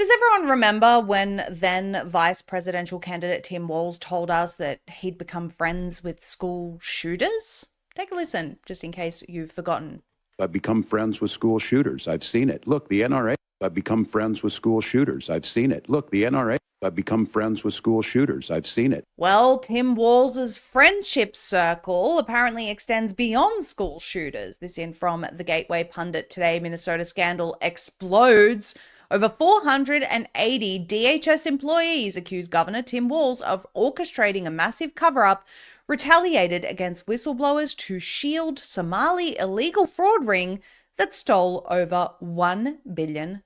Does everyone remember when then vice presidential candidate Tim Walz told us that he'd become friends with school shooters? Take a listen, just in case you've forgotten. I've become friends with school shooters. I've seen it. Look, the NRA. I've become friends with school shooters. I've seen it. Look, the NRA. I've become friends with school shooters. I've seen it. Well, Tim Walz's friendship circle apparently extends beyond school shooters. This in from the Gateway Pundit today. Minnesota scandal explodes. Over 480 DHS employees accuse Governor Tim Walz of orchestrating a massive cover-up, retaliated against whistleblowers to shield Somali illegal fraud ring that stole over $1 billion.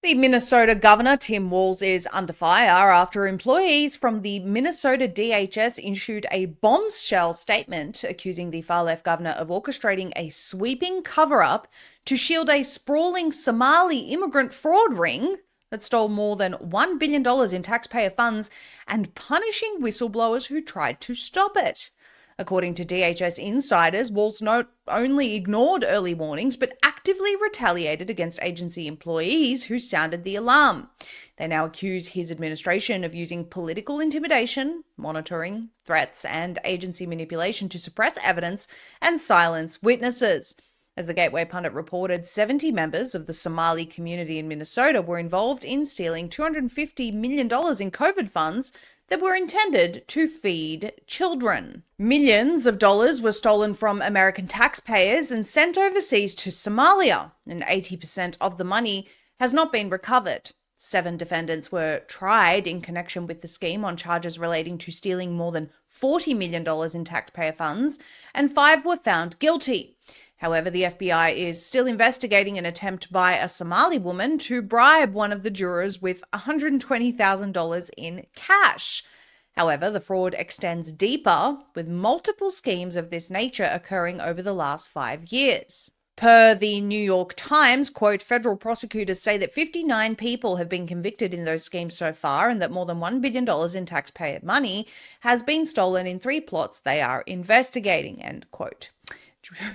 The Minnesota governor, Tim Walz, is under fire after employees from the Minnesota DHS issued a bombshell statement accusing the far-left governor of orchestrating a sweeping cover-up to shield a sprawling Somali immigrant fraud ring that stole more than $1 billion in taxpayer funds and punishing whistleblowers who tried to stop it. According to DHS insiders, Walz not only ignored early warnings, but actively retaliated against agency employees who sounded the alarm. They now accuse his administration of using political intimidation, monitoring, threats, and agency manipulation to suppress evidence and silence witnesses. As the Gateway Pundit reported, 70 members of the Somali community in Minnesota were involved in stealing $250 million in COVID funds that were intended to feed children. Millions of dollars were stolen from American taxpayers and sent overseas to Somalia, and 80% of the money has not been recovered. 7 defendants were tried in connection with the scheme on charges relating to stealing more than $40 million in taxpayer funds, and 5 were found guilty. However, the FBI is still investigating an attempt by a Somali woman to bribe one of the jurors with $120,000 in cash. However, the fraud extends deeper, with multiple schemes of this nature occurring over the last 5 years. Per the New York Times, quote, federal prosecutors say that 59 people have been convicted in those schemes so far and that more than $1 billion in taxpayer money has been stolen in 3 plots they are investigating, end quote.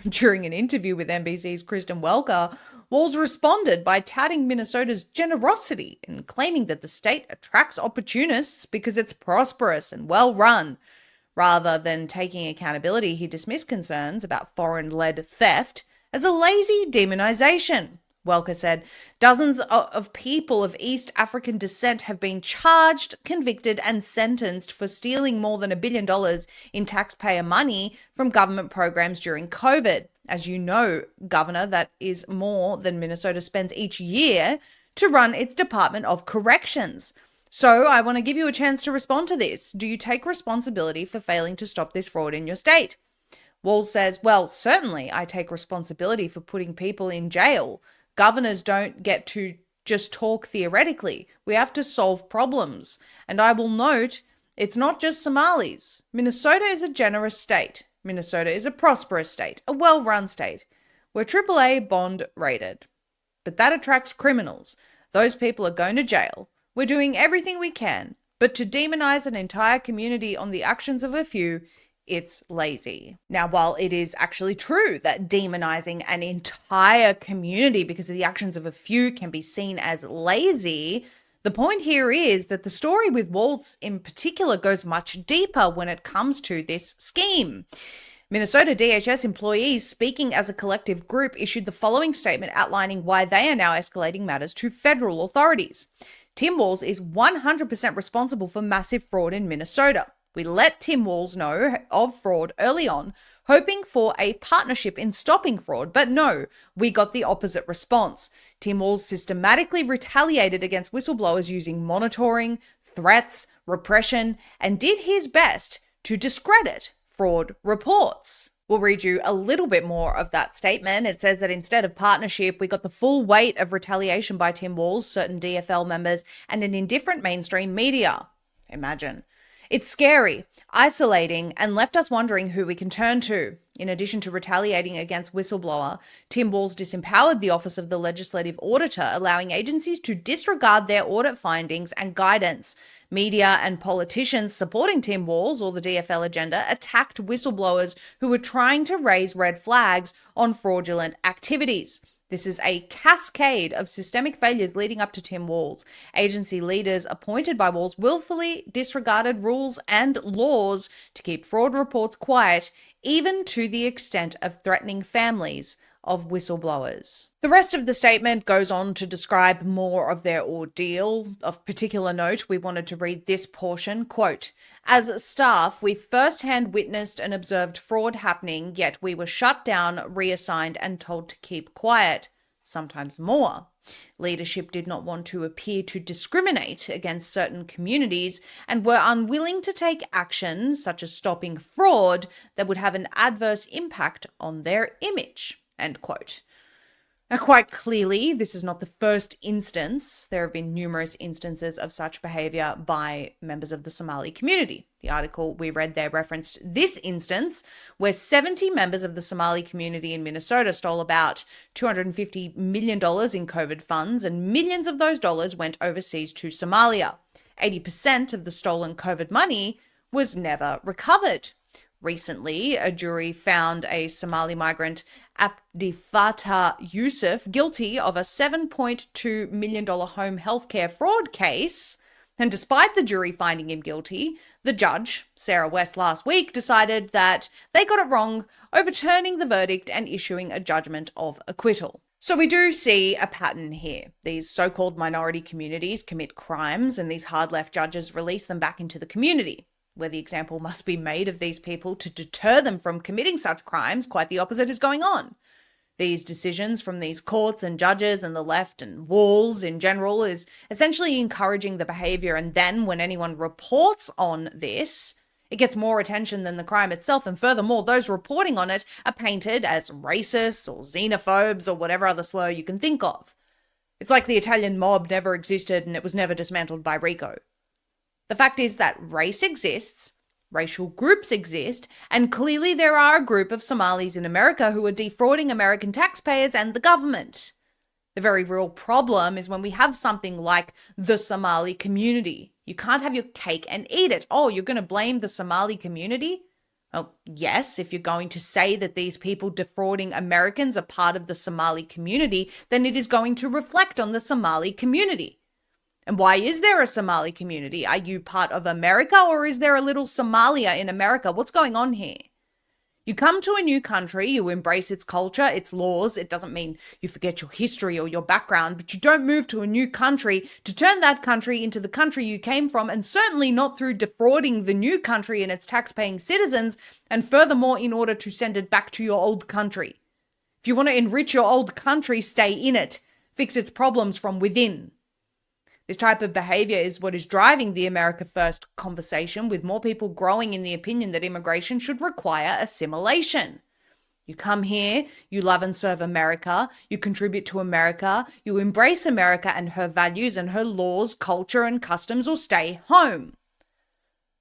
During an interview with NBC's Kristen Welker, Walz responded by touting Minnesota's generosity and claiming that the state attracts opportunists because it's prosperous and well-run. Rather than taking accountability, he dismissed concerns about foreign-led theft as a lazy demonization. Welker said, dozens of people of East African descent have been charged, convicted, and sentenced for stealing more than $1 billion in taxpayer money from government programs during COVID. As you know, Governor, that is more than Minnesota spends each year to run its Department of Corrections. So I want to give you a chance to respond to this. Do you take responsibility for failing to stop this fraud in your state? Walz says, well, certainly I take responsibility for putting people in jail. Governors don't get to just talk theoretically. We have to solve problems. And I will note, it's not just Somalis. Minnesota is a generous state. Minnesota is a prosperous state, a well-run state. We're AAA bond rated. But that attracts criminals. Those people are going to jail. We're doing everything we can. But to demonize an entire community on the actions of a few, it's lazy. Now, while it is actually true that demonizing an entire community because of the actions of a few can be seen as lazy, the point here is that the story with Walz in particular goes much deeper when it comes to this scheme. Minnesota DHS employees, speaking as a collective group, issued the following statement outlining why they are now escalating matters to federal authorities. Tim Walz is 100% responsible for massive fraud in Minnesota. We let Tim Walz know of fraud early on, hoping for a partnership in stopping fraud, but no, we got the opposite response. Tim Walz systematically retaliated against whistleblowers using monitoring, threats, repression, and did his best to discredit fraud reports. We'll read you a little bit more of that statement. It says that instead of partnership, we got the full weight of retaliation by Tim Walz, certain DFL members, and an indifferent mainstream media. Imagine. It's scary, isolating, and left us wondering who we can turn to. In addition to retaliating against Whistleblower, Tim Walz disempowered the Office of the Legislative Auditor, allowing agencies to disregard their audit findings and guidance. Media and politicians supporting Tim Walz or the DFL agenda attacked whistleblowers who were trying to raise red flags on fraudulent activities. This is a cascade of systemic failures leading up to Tim Walz. Agency leaders appointed by Walz willfully disregarded rules and laws to keep fraud reports quiet, even to the extent of threatening families of whistleblowers. The rest of the statement goes on to describe more of their ordeal. Of particular note, we wanted to read this portion, quote, "As staff, we firsthand witnessed and observed fraud happening, yet we were shut down, reassigned, and told to keep quiet, sometimes more. Leadership did not want to appear to discriminate against certain communities and were unwilling to take action, such as stopping fraud, that would have an adverse impact on their image." End quote. Now, quite clearly, this is not the first instance. There have been numerous instances of such behavior by members of the Somali community. The article we read there referenced this instance where 70 members of the Somali community in Minnesota stole about $250 million in COVID funds, and millions of those dollars went overseas to Somalia. 80% of the stolen COVID money was never recovered. Recently, a jury found a Somali migrant, Abdifatah Yusuf, guilty of a $7.2 million home healthcare fraud case. And despite the jury finding him guilty, the judge, Sarah West, last week decided that they got it wrong, overturning the verdict and issuing a judgment of acquittal. So we do see a pattern here. These so-called minority communities commit crimes, and these hard-left judges release them back into the community, where the example must be made of these people to deter them from committing such crimes. Quite the opposite is going on. These decisions from these courts and judges and the left and Walz in general is essentially encouraging the behavior, and then when anyone reports on this, it gets more attention than the crime itself, and furthermore, those reporting on it are painted as racists or xenophobes or whatever other slur you can think of. It's like the Italian mob never existed and it was never dismantled by Rico. The fact is that race exists, racial groups exist, and clearly there are a group of Somalis in America who are defrauding American taxpayers and the government. The very real problem is when we have something like the Somali community. You can't have your cake and eat it. Oh, you're going to blame the Somali community? Well, yes, if you're going to say that these people defrauding Americans are part of the Somali community, then it is going to reflect on the Somali community. And why is there a Somali community? Are you part of America, or is there a little Somalia in America? What's going on here? You come to a new country, you embrace its culture, its laws. It doesn't mean you forget your history or your background, but you don't move to a new country to turn that country into the country you came from, and certainly not through defrauding the new country and its tax-paying citizens, and furthermore, in order to send it back to your old country. If you want to enrich your old country, stay in it. Fix its problems from within. This type of behavior is what is driving the America First conversation, with more people growing in the opinion that immigration should require assimilation. You come here, you love and serve America, you contribute to America, you embrace America and her values and her laws, culture and customs, or stay home.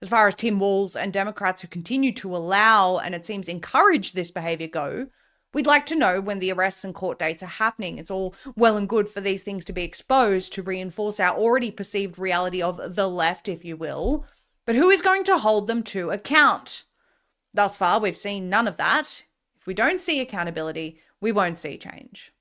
As far as Tim Walz and Democrats who continue to allow, and it seems encourage, this behavior go, we'd like to know when the arrests and court dates are happening. It's all well and good for these things to be exposed to reinforce our already perceived reality of the left, if you will. But who is going to hold them to account? Thus far, we've seen none of that. If we don't see accountability, we won't see change.